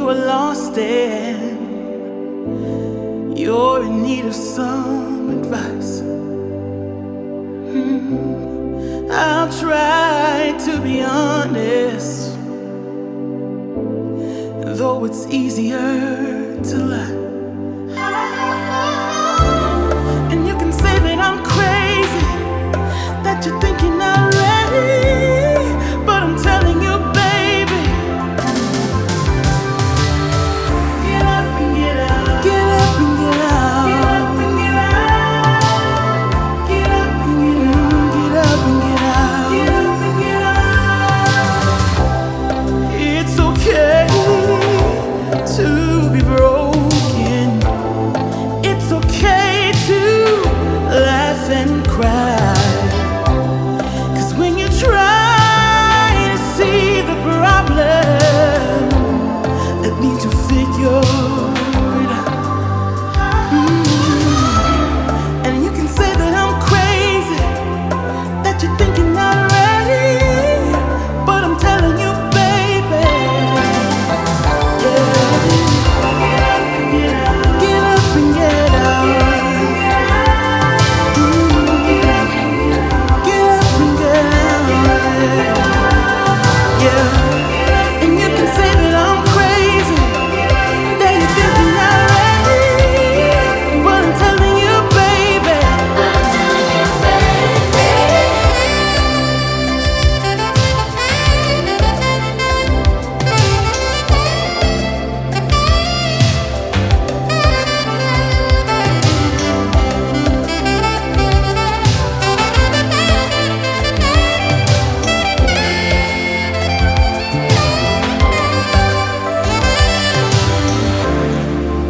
you are lost and you're in need of some advice, I'll try to be honest, though it's easier to lie. And you can say that I'm crazy, that you're thinking already, but I'm telling you, baby, get up and get out. Get up and get out. Get up and get out. Get up and get out. Get up and get out. Get up and get out. It's okay to be broken. It's okay to laugh and cry. 'Cause when you try to see the problem, that means you figure it out. And you can say that I'm crazy, that you're thinking already, but I'm telling you, baby, yeah. Get up and get out. Get up and get out. Yeah. And you can say that I'm crazy, that you're thinking already, but I'm telling you, baby.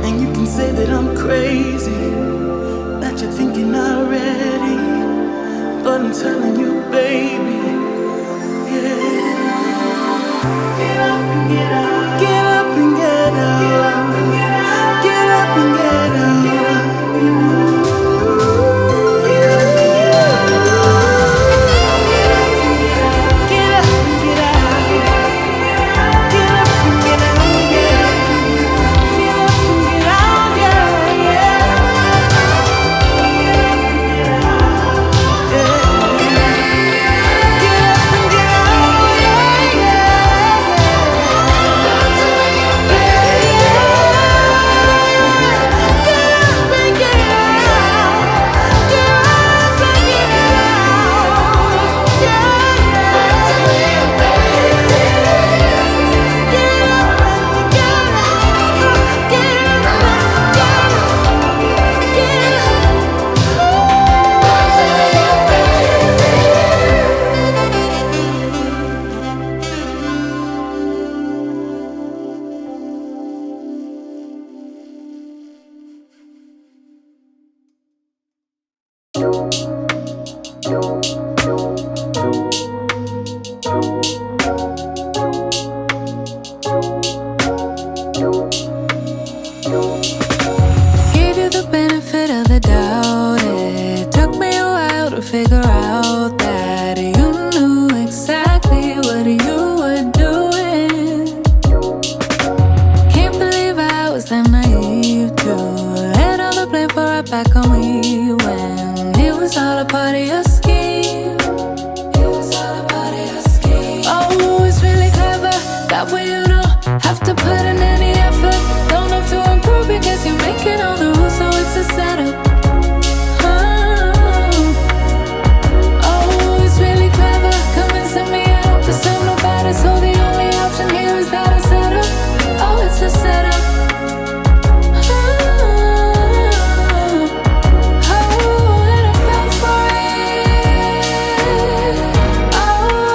And you can say that I'm crazy, that you're thinking already, but I'm telling you, baby, yeah. Get up and get out. Get up and get out. Get up and get out. Get up and get out. Get up and get out. Get up and get out. Get up and get out, yeah, yeah. Get up and get out, yeah, Gave you the benefit of the doubt. It took me a while to figure out that you knew exactly what you were doing. Can't believe I was that naive to let all the blame for right back on me when it was all a part of your scheme. It was all a part of your scheme. Oh, it's really clever. That way you don't have to put in any effort. Don't have to improve because you're making all the rules, so it's a setup. Oh, it's really clever, convincing me out. 'Cause I'm no better, so the only option here is that a setup. Oh, it's a setup. Oh, and I fell for it. Oh,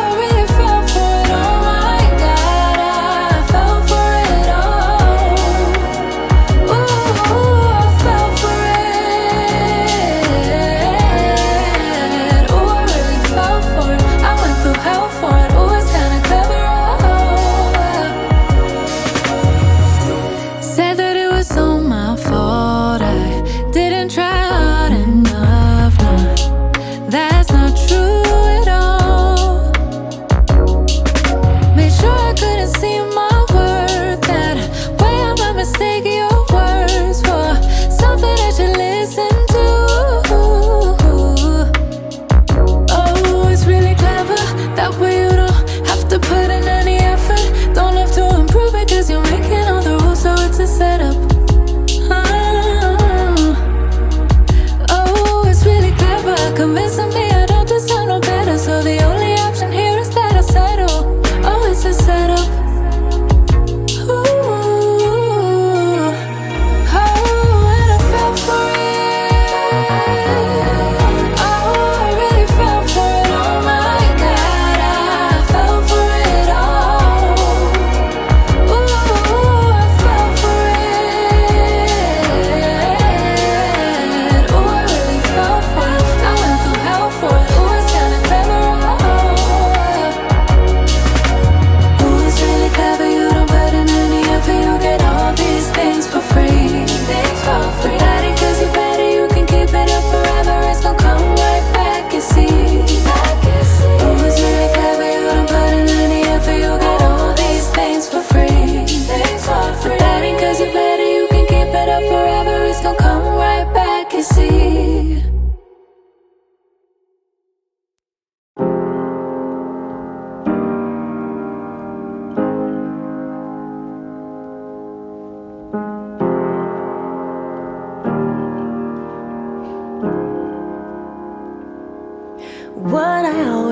I really fell for it. Oh my God, I fell for it. Oh.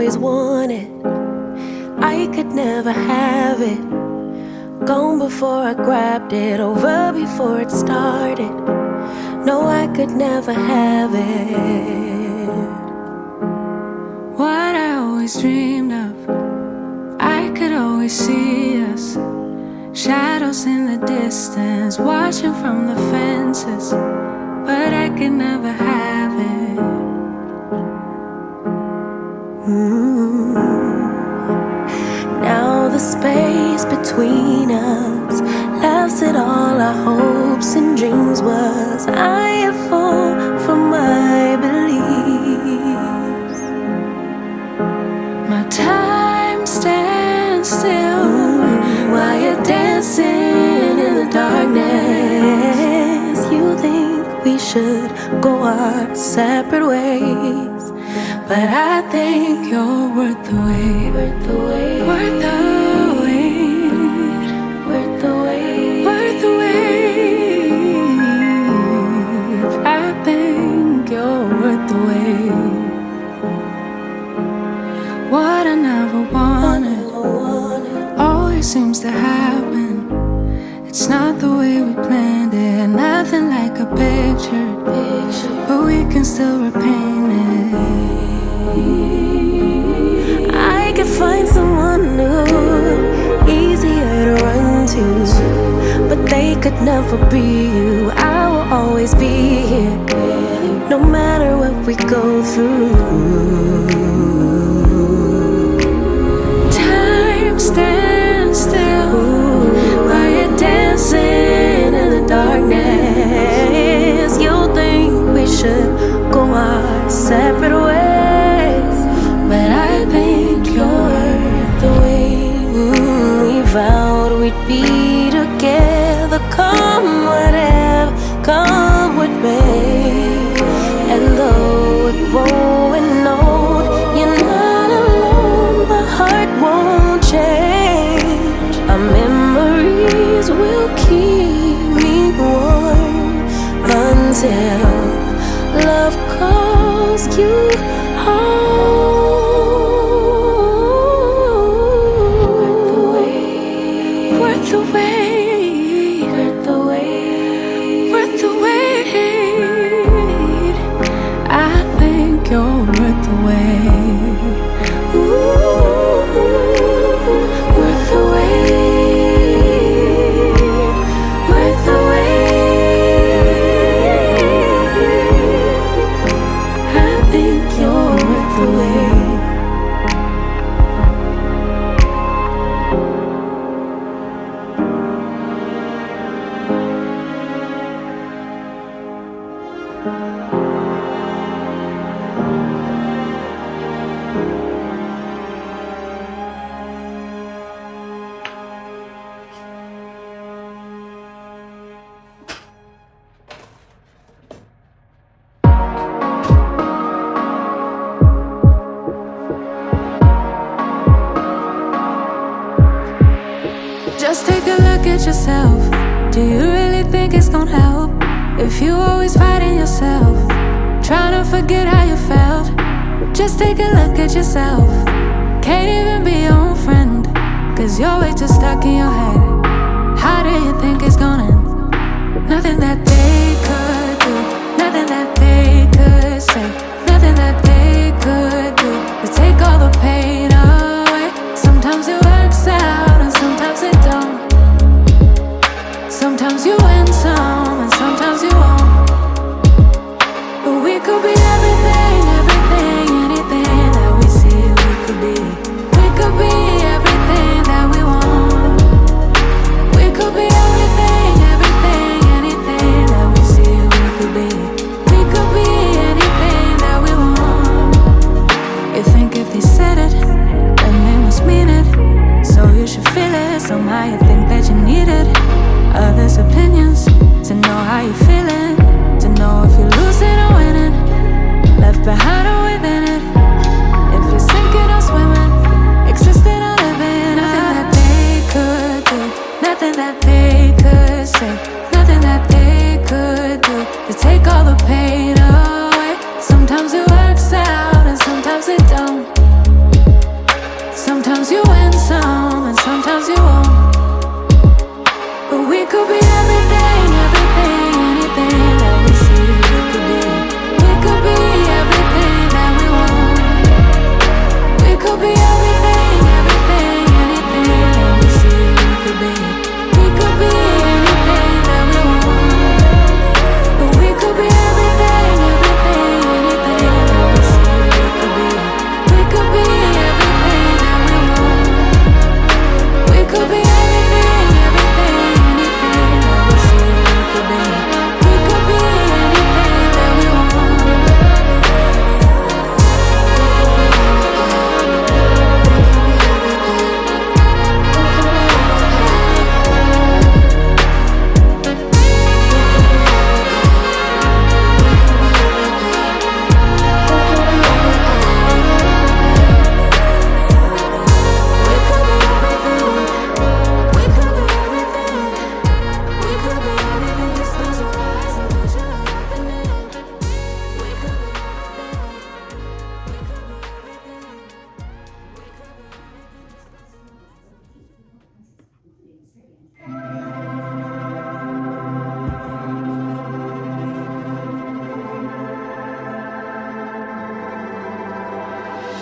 always wanted, I could never have it. Gone before I grabbed it, over before it started. No, I could never have it. What I always dreamed of, I could always see us, shadows in the distance, watching from the fences. But I could never have it. Now the space between us laughs at all our hopes and dreams. Was I a fool for my beliefs? My time stands still while you're dancing in the darkness. You think we should go our separate ways, but I think you're worth the wait. Worth the wait. Worth the wait. Worth the wait. Worth the wait. I think you're worth the wait. What I never wanted always seems to happen. It's not the way we planned it, nothing like a picture, but we can still repaint it. I could find someone new, easier to run to, but they could never be you. I will always be here, no matter what we go through. Time stands still while you're dancing in the darkness. You think we should go our separate ways, but I think you're the way. We vowed we'd be together, come whatever, come what may. And though it growing old, you're not alone, my heart won't change. Our memories will keep me warm until love calls you home. worth the wait. Worth the wait. Worth the wait. I think you're worth the wait. Ooh, worth the wait. Worth the wait. I think you're worth the wait. Just take a look at yourself. Do you really think it's gonna help if you always fighting yourself, trying to forget how you felt? Just take a look at yourself. Can't even be your own friend, cause you're way too stuck in your head. How do you think it's gonna end? Nothing that they could do, nothing that they could say, nothing that they could do to take all the pain away. Sometimes it works out and sometimes it don't. Sometimes you win some and sometimes you won't. But we could be everything, everything, anything that we see we could be. We could be everything that we want. We could be everything, everything, anything that we see we could be. We could be anything that we want. You think if they said it, then they must mean it. So you should feel it, somehow you think that you need it. Others' opinions, to know how you're feeling, to know if you're losing or winning, left behind or within it. If you're sinking or swimming, existing or living. Nothing that they could do, nothing that they could say, nothing that they could do to take all the pain away. Sometimes it works out and sometimes it don't. ourselves, you won't. But we could be everything, everything, anything that we see. We could be everything that we want. We could be everything, everything, anything that we see. We could be anything that we want. But we could be everything, everything, anything that we see. We could be everything that we want. We could be everything, everything, anything that we see. We could be anything that we want.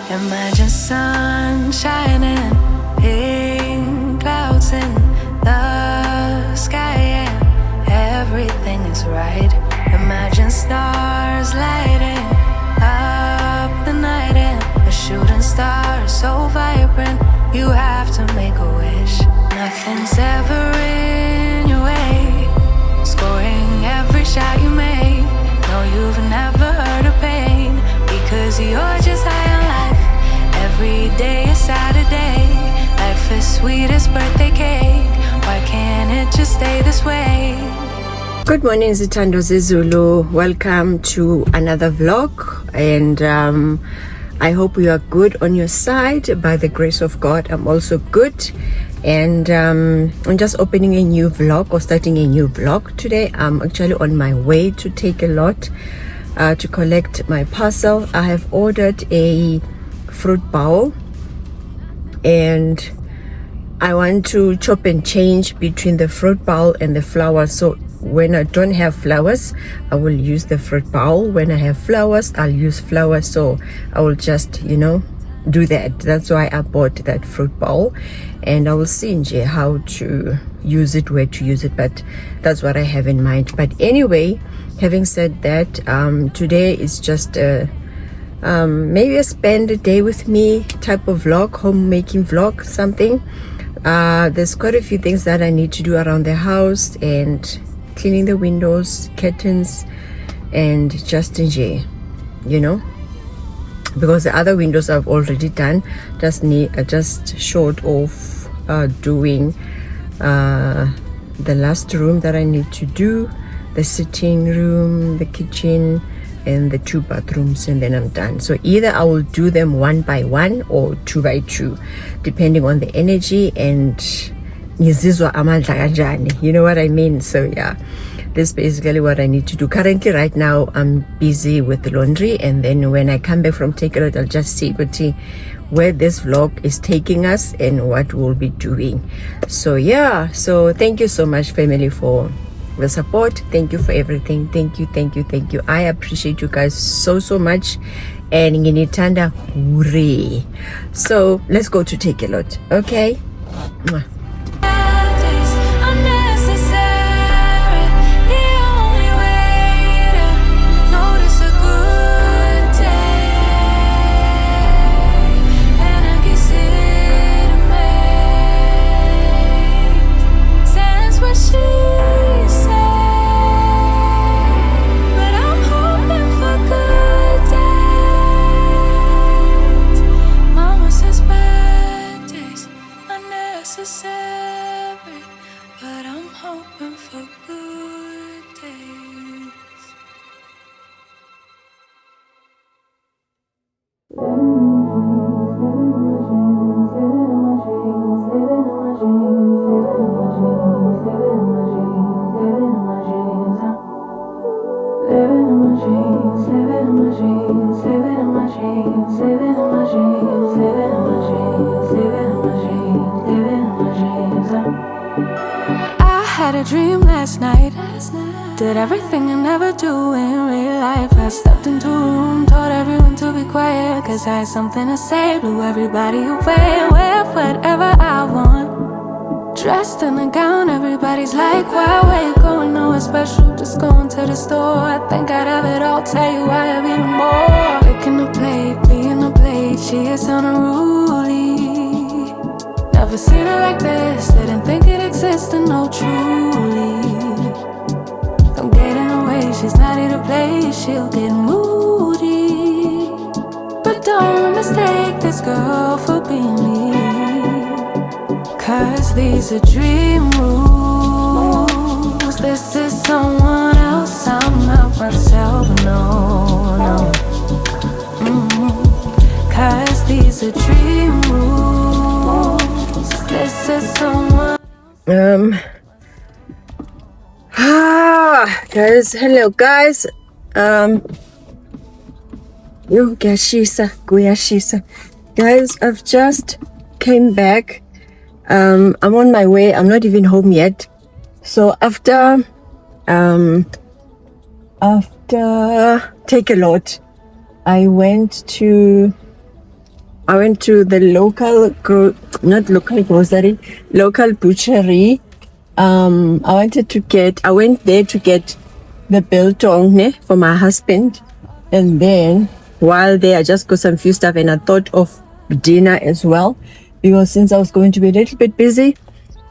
Imagine sun shining, pink clouds in the sky, and everything is right. Imagine stars lighting up the night, and a shooting star so vibrant. You have to make a wish. Nothing's ever in your way. Scoring every shot you make. No, you've never heard of pain, because you're just high on life. Every day is Saturday. Life is sweet as birthday cake. Why can't it just stay this way? Good morning, zithandwa zezulu. Welcome to another vlog, and I hope you are good on your side. By the grace of God, I'm also good, and I'm just opening a new vlog or starting a new vlog today. I'm actually on my way to take a lot to collect my parcel. I have ordered a fruit bowl, and I want to chop and change between the fruit bowl and the flowers. So when I don't have flowers, I will use the fruit bowl. When I have flowers, I'll use flowers. So I will just, do that. That's why I bought that fruit bowl, and I will see how to use it, where to use it, but that's what I have in mind. But anyway, having said that, today is just maybe a spend a day with me type of vlog, homemaking vlog, something. There's quite a few things that I need to do around the house, and cleaning the windows, curtains, and just because the other windows I've already done. Just short of doing the last room that I need to do, the sitting room, the kitchen, and the 2 bathrooms, and then I'm done. So either I will do them 1 by 1 or 2 by 2, depending on the energy and ngizizwa amandla kanjani, you know what I mean. So yeah, this is basically what I need to do currently. Right now I'm busy with the laundry, and then when I come back from take it, I'll just see where this vlog is taking us and what we'll be doing. So yeah, so thank you so much, family, for the support. Thank you for everything. Thank you. I appreciate you guys so much, and nginithanda hooray. So let's go to take a lot. Okay. Mwah. I had a dream last night. Did everything I never do in real life. I stepped into a room, told everyone to be quiet, cause I had something to say. Blew everybody away, wear whatever I want. Dressed in a gown, everybody's like, why, where you going? Nowhere special, just going to the store. I think I'd have it all, tell you I have even more. Picking a plate, being a plate, she is unruly. Never seen her like this, didn't think it existed, no truly. Don't get in her way, she's not here to play, she'll get moody. But don't mistake this girl for being me, cause these are dream rules. This is someone else, I'm not myself, no, no. Cause these are dream rules. This is someone. Guys, hello guys. Guys, I've just came back. I'm on my way. I'm not even home yet. So after take a lot, I went to the local local butchery. I went there to get the biltong for my husband, and then while there I just got some few stuff, and I thought of dinner as well, because since I was going to be a little bit busy,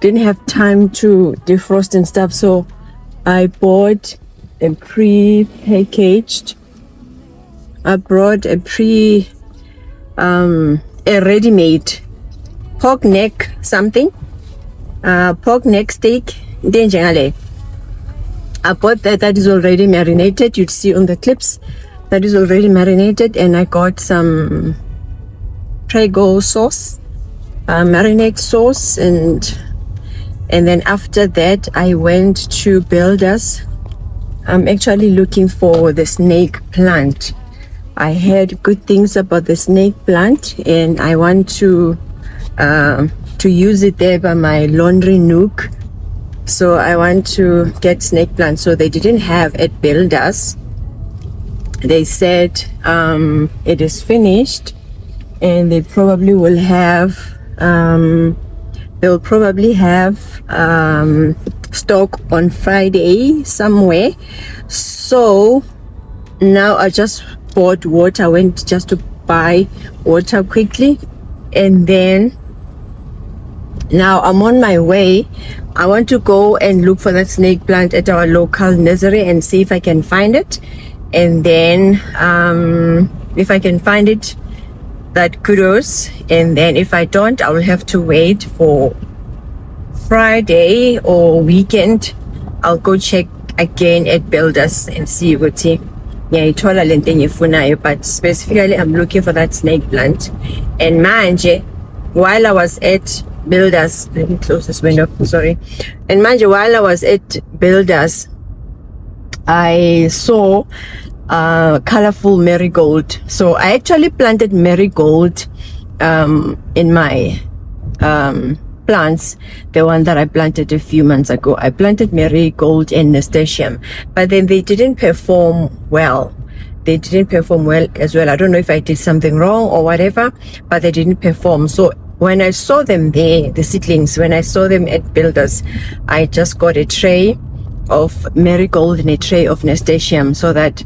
didn't have time to defrost and stuff, so I bought a a ready-made pork neck steak. I bought that is already marinated. You'd see on the clips that is already marinated, and I got some Prego sauce, marinade sauce, and then after that I went to Builders. I'm actually looking for the snake plant. I heard good things about the snake plant, and I want to use it there by my laundry nook. So I want to get snake plant. So they didn't have at Builders. They said it is finished, and they probably will have stock on Friday somewhere. So now I just bought water. I went just to buy water quickly, and then now I'm on my way. I want to go and look for that snake plant at our local nursery and see if I can find it, and then if I can find it, that kudos, and then if I don't, I will have to wait for Friday or weekend. I'll go check again at Builders and see what but specifically I'm looking for that snake plant. And manje, while I was at Builders, let me close this window, sorry. And manje, while I was at Builders, I saw colorful marigold. So I actually planted marigold in my plants, the one that I planted a few months ago. I planted marigold and nasturtium, but then they didn't perform well. They didn't perform well as well. I don't know if I did something wrong or whatever, but they didn't perform. So when I saw them there, the seedlings, when I saw them at Builders, I just got a tray of marigold and a tray of nasturtium, so that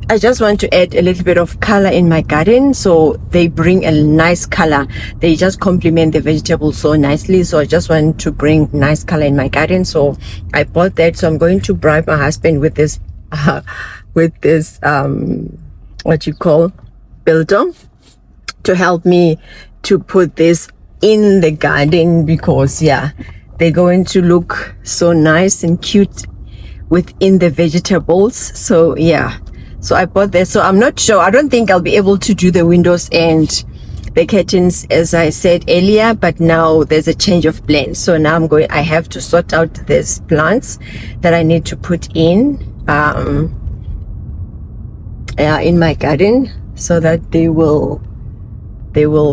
I just want to add a little bit of color in my garden. So they bring a nice color. They just complement the vegetables so nicely. So I just want to bring nice color in my garden. So I bought that. So I'm going to bribe my husband with this, what you call biltong, to help me to put this in the garden, because they're going to look so nice and cute within the vegetables. So so I bought that. So I'm not sure, I don't think I'll be able to do the windows and the curtains as I said earlier, but now there's a change of plan. So now I have to sort out these plants that I need to put in my garden, so that they will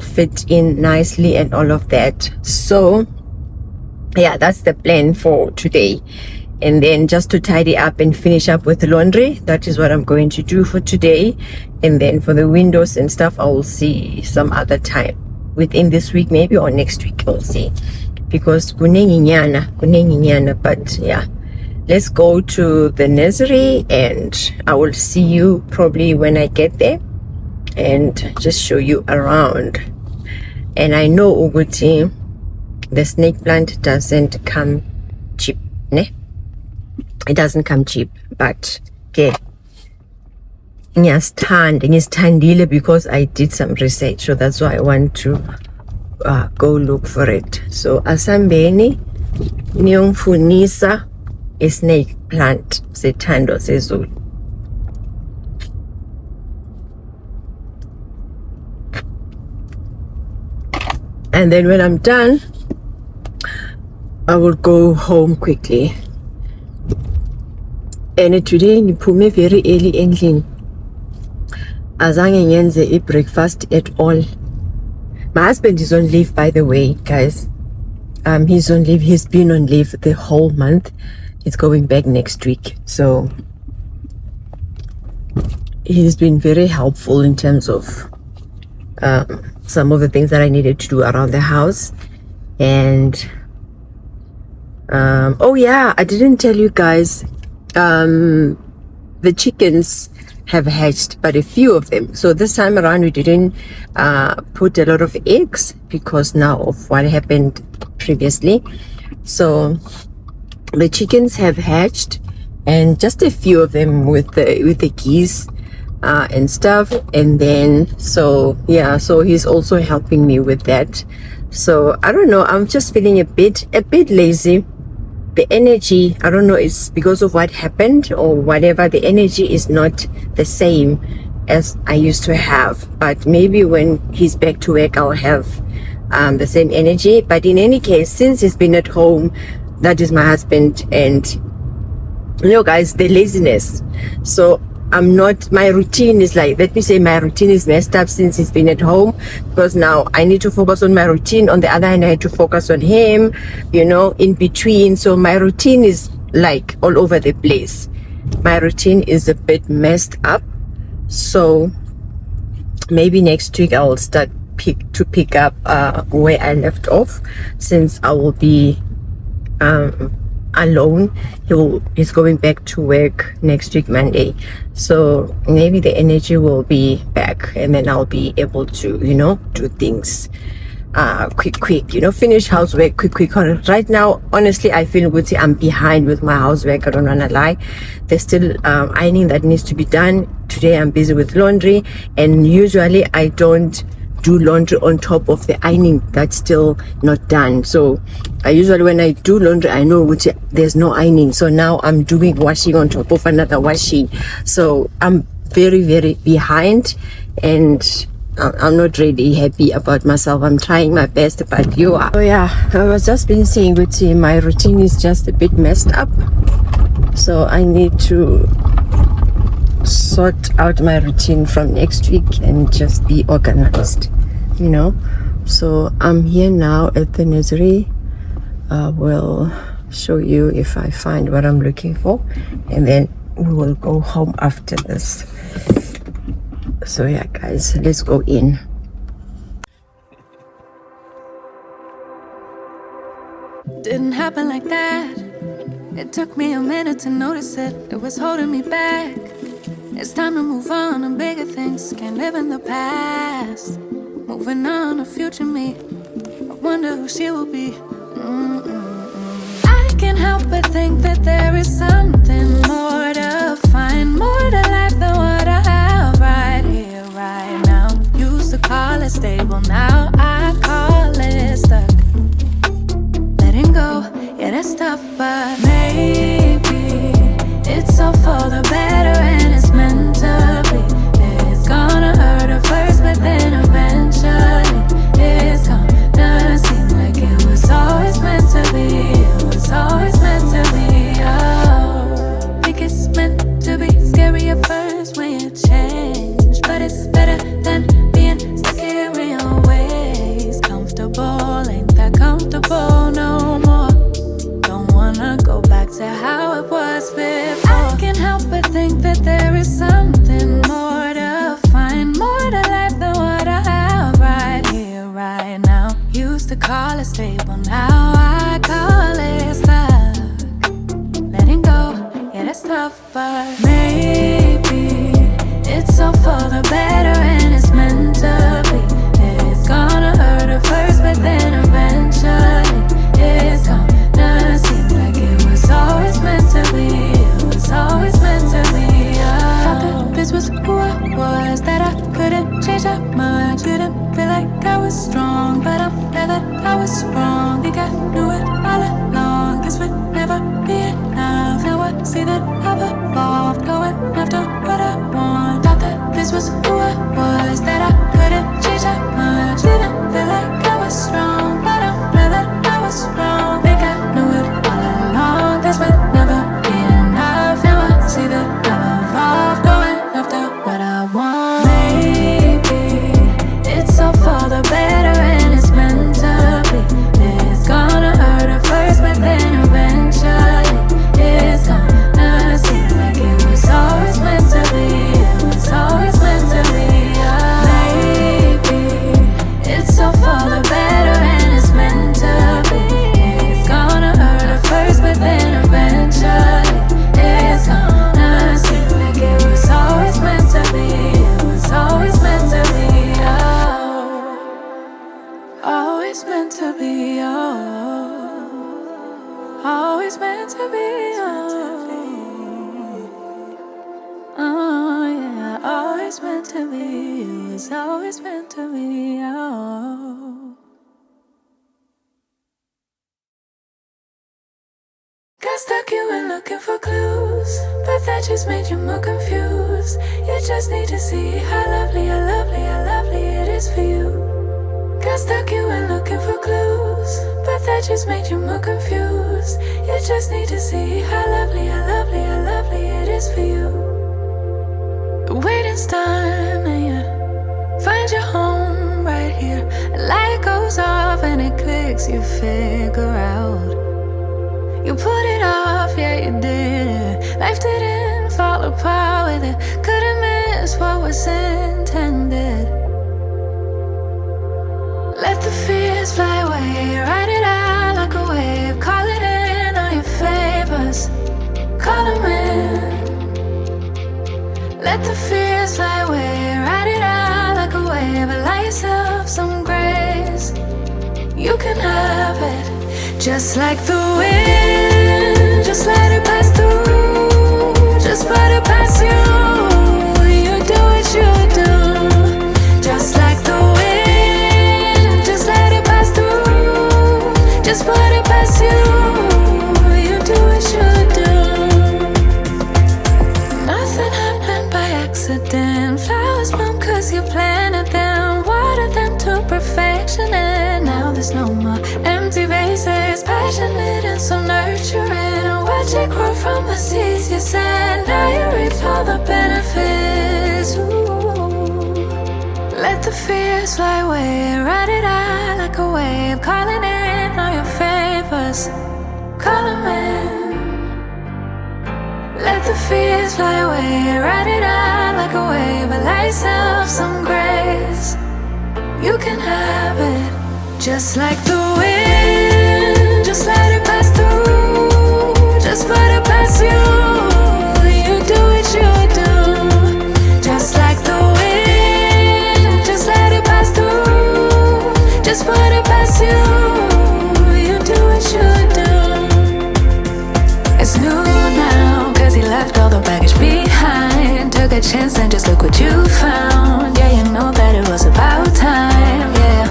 fit in nicely and all of that. So yeah, that's the plan for today. And then just to tidy up and finish up with the laundry, that is what I'm going to do for today. And then for the windows and stuff, I will see some other time within this week, maybe, or next week. I'll see, because kunenginyana. But yeah, let's go to the nursery, and I will see you probably when I get there and just show you around. And I know Uguti, the snake plant doesn't come cheap, ne? It doesn't come cheap, but okay, ngiyasithandile because I did some research, so that's why I want to go look for it. So asambeni niyongfunisa a snake plant zithandwa zezulu. And then when I'm done, I will go home quickly. And today ngiphume very early endlini, azange ngenze breakfast at all. My husband is on leave, by the way, guys. He's on leave. He's been on leave the whole month. He's going back next week. So he's been very helpful in terms of some of the things that I needed to do around the house. And oh yeah, I didn't tell you guys, the chickens have hatched, but a few of them. So this time around we didn't put a lot of eggs because now of what happened previously. So the chickens have hatched, and just a few of them with the geese and stuff. And then so yeah, so he's also helping me with that. So I don't know, I'm just feeling a bit lazy. The energy, I don't know, it's because of what happened or whatever. The energy is not the same as I used to have, but maybe when he's back to work I'll have the same energy. But in any case, since he's been at home, that is my husband, and you know guys, the laziness. So I'm not, my routine is like, let me say my routine is messed up since he's been at home, because now I need to focus on my routine. On the other hand, I had to focus on him, you know, in between. So my routine is like all over the place. My routine is a bit messed up. So maybe next week I'll start to pick up where I left off, since I will be alone. He's going back to work next week Monday, so maybe the energy will be back, and then I'll be able to, you know, do things quick, you know, finish housework quick. Right now, honestly, I feel good. I'm behind with my housework. I don't wanna lie. There's still ironing that needs to be done. Today I'm busy with laundry, and usually I don't do laundry on top of the ironing that's still not done. So I usually, when I do laundry, I know which there's no ironing. So now I'm doing washing on top of another washing. So I'm very behind, and I'm not really happy about myself. I'm trying my best, but you are. Oh yeah, I was just been saying with him, my routine is just a bit messed up. So I need to sort out my routine from next week and just be organized, you know. So I'm here now at the nursery. I will show you if I find what I'm looking for, and then we will go home after this. So yeah guys, let's go in. Didn't happen like that. It took me a minute to notice it. It was holding me back. It's time to move on, and bigger things can't live in the past. Moving on to future me, I wonder who she will be. I can't help but think that there is something more to find, more to life than what I have right here, right now. Used to call it stable, now I call it stuck. Letting go, yeah, that's tough, but maybe it's all for the better, and it's meant to be. It's gonna hurt at first, but then eventually it's gonna seem like it was always meant to be. It was always meant to be. Oh, think it's meant to be. Scary at first when you change, but it's better than being stuck here in your ways. Comfortable, ain't that comfortable no more. but maybe it's all for the better and it's meant to be. It's gonna hurt at first, but then eventually it's gonna seem like it was always meant to be. It was always meant to be. Thought that this was who I was, that I couldn't change that much. Didn't feel like I was strong, but I'm glad that I was wrong. Think I knew it all along. This would never be enough. Now I see that I've evolved, going after what I want. Thought that this was who I was, that I couldn't change that much. Didn't feel like I was strong, but I'm glad that I was wrong. Think I knew it all along. This would never be enough. Now I see that I've evolved, going after what I want. Maybe it's all for the better and it's meant to be. It's gonna hurt at first, but then eventually it's gonna seem like it was always meant to be. It was always meant to be. Maybe it's all for the better and it's meant to be. It's gonna hurt at first, but then eventually it's gonna seem like it was always meant to be. It was always meant to be. Always meant to be. Always meant to be. Oh yeah, always meant to be. It was always meant to be. Got stuck, you went looking for clues, but that just made you more confused. You just need to see how lovely, how lovely, how lovely it is for you. Got stuck, you went looking for clues, but that just made you more confused. You just need to see how lovely, how lovely, how lovely it is for you. The waiting's done and you find your home right here. A light goes off and it clicks, you figure out. You put it off, yeah you did it. Life didn't fall apart with it. Couldn't miss what was intended. Let the fears fly away, ride it out like a wave. Call it in on your favors, call them in. Let the fears fly away, ride it out like a wave. Allow yourself some grace, you can have it. Just like the wind, just let it pass through. Just put it past you, you do what you do. Just like the wind, just let it pass through. Just put it past you, you do what you do. Nothing happened by accident. Flowers bloom cause you planted them, watered them to perfection, and now there's no more empty vases. Passionate and so nurturing, and watch it grow from the seeds you sent. Now you reap all the benefits. Ooh. Let the fears fly away, ride it out like a wave. Calling in all your favors, call them in. Let the fears fly away, ride it out like a wave. Allow yourself some grace, you can have it. Just like the wind, just let it pass through. Just put it past you, you do what you do. Just like the wind, just let it pass through. Just put it past you, you do what you do. It's new now, cause he left all the baggage behind. Took a chance and just look what you found. Yeah, you know that it was about time, yeah.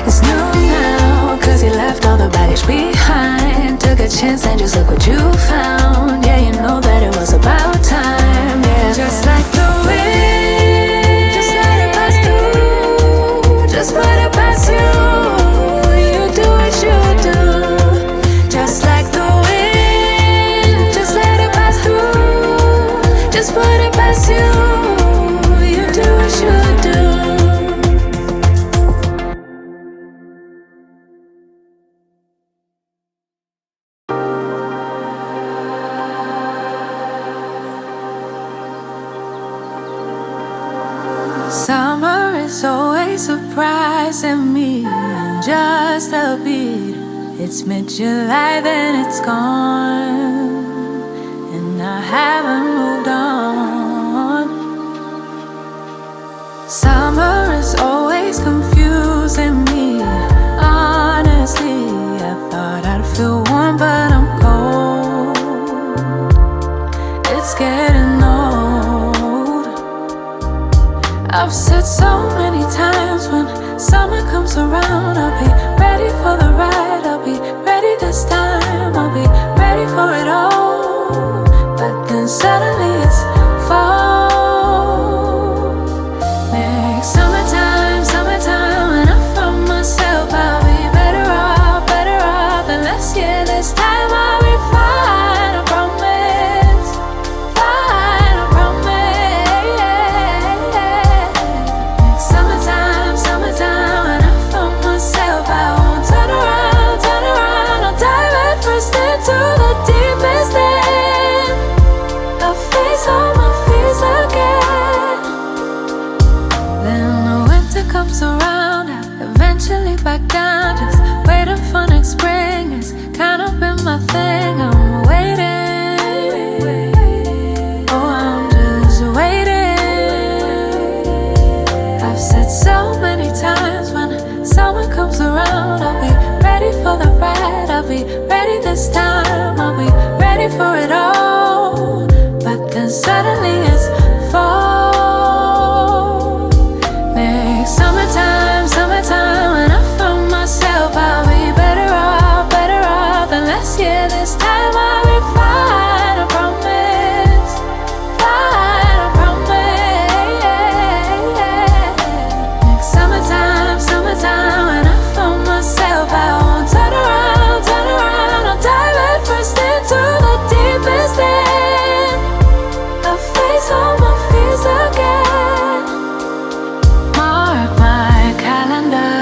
It's new now, cause you left all the baggage behind. Took a chance and just look what you found. Yeah, you know that it was about time, yeah. Just like the wind, just let it pass through. Just put it past you, you do what you do. Just like the wind, just let it pass through. Just put it past you, you do what you do. Summer is always surprising me in just a beat. It's mid-July, then it's gone, and I haven't moved on. Summer is always confusing me. Honestly, I thought I'd feel warm, but I'm cold. It's getting old. I've said so many times, when summer comes around, I'll be ready for the ride. I'll be ready this time. I'll be ready for it all. But then suddenly it's fall. Next summertime, summertime, when I found myself, I'll be better off than last year. This time I'll be fine, I promise. Fine, I promise. Next summertime, summertime, when I found myself, I won't turn around, I'll dive head first into the deepest end. I'll face all my fears again. Then the winter comes around, I eventually back down, just waiting for next spring. It's kind of been my thing, I'm waiting. Oh, I'm just waiting. I've said so many times, when summer comes around, I'll be ready for the ride. I'll be ready this time. I'll be ready for it all. But then suddenly it's fall. Next summertime, summertime, when I found myself, I'll be better off than last year. This time I'll be fine, I promise. Fine, I promise. Next summertime, summertime, when I found myself, I won't turn around, I'll dive head first into the deepest end. I'll face all my fears again. Mark my calendar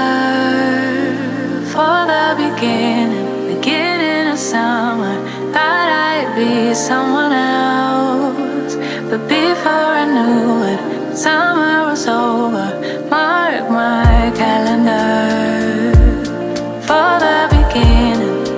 for the beginning of summer. Thought I'd be someone else, but before I knew it, summer was over. Mark my calendar for the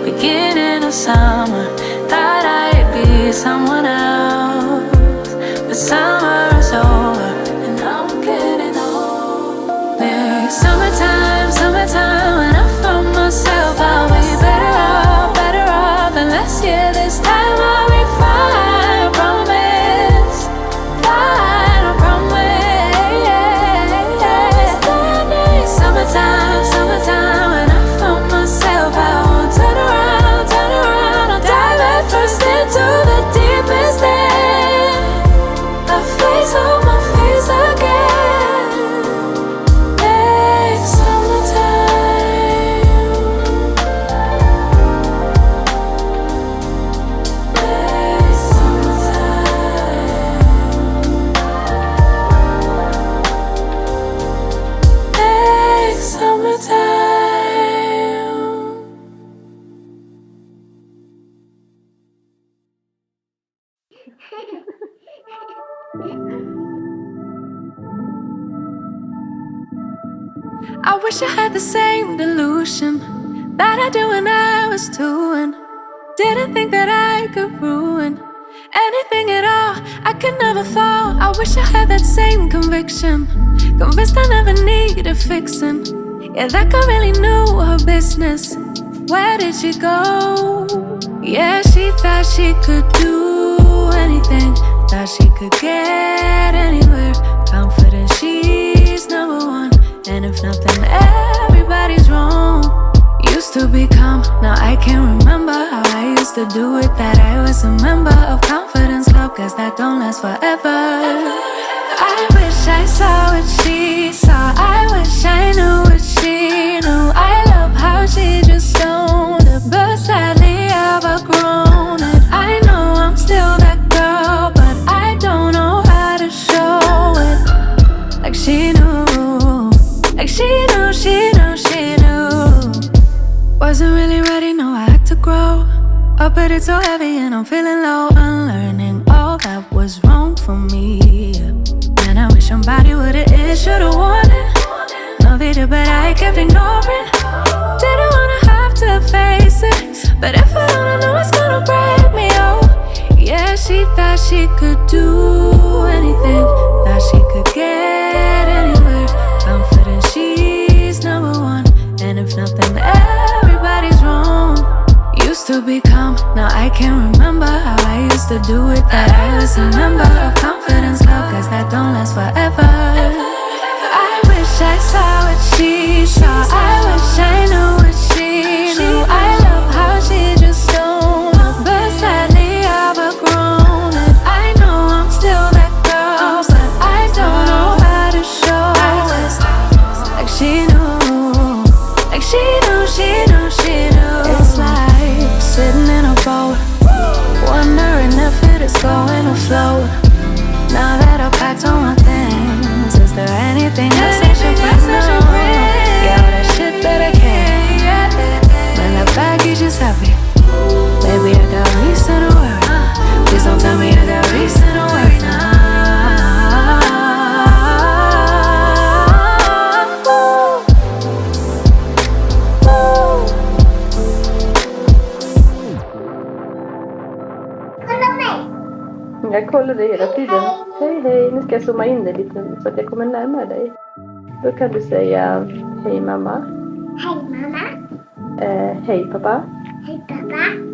beginning of summer. Thought I'd be someone else, but summer is over, and I'm getting old. Next summertime, summertime, when I found myself, I'll be better off than last year. This time I'll be fine, I promise. Fine, I promise. Summertime, summertime, when I found myself, I won't turn around, I'll dive head first into the deepest end. I'll face all my fears again. Next summertime. Next summertime. Next summertime. I wish I had the same delusion that I do when I was 2, and didn't think that I could ruin anything at all. I could never fall. I wish I had that same conviction, convinced I never needed fixing. Yeah, that girl really knew her business. Where did she go? Yeah, she thought she could do anything, thought she could get anywhere. Confident she's number one, and if nothing, everybody's wrong. Used to be calm, now I can't remember how I used to do it. That I was a member of Confidence Club, cause that don't last forever. I wish I saw what she saw, I wish I knew what she knew. I love how she just owned it, but sadly I've outgrown it. I know I'm still that girl, but I don't know how to show it. Like she knew, like she knew, she knew, she knew. Wasn't really ready, no, I had to grow up, but it's so heavy and I'm feeling low. Unlearning all that was wrong for me, and I wish somebody would've should've warned it. No, they did, but I kept ignoring. Didn't wanna have to face it, but if I don't, I know it's gonna break me, oh. Yeah, she thought she she could do anything, thought she could get anywhere. Confident she's number one, and if nothing, everybody's wrong. Used to be calm, now I can't remember how I used to do it. That I was a member of confidence club, cause that don't last forever. I wish I saw what she saw, I wish I knew what she knew. I love how she just don't know, but sadly I've outgrown it. I know I'm still that girl, but I don't know how to show it. Like she knew, like she knew, she knew, she knew. It's like sitting in a boat, wondering if it is going to float. Now that I've packed all my things, is there anything else I should bring? Yeah, all that shit that I can't. Man, that baggage is heavy. Baby, I got reason to worry. Please don't tell me I got reason to worry now. Jag kollar dig hela tiden. Hej, hej. Nu ska jag zooma in dig lite så att jag kommer närmare dig. Då kan du säga hej mamma. Hej mamma. Hej pappa. Hej pappa.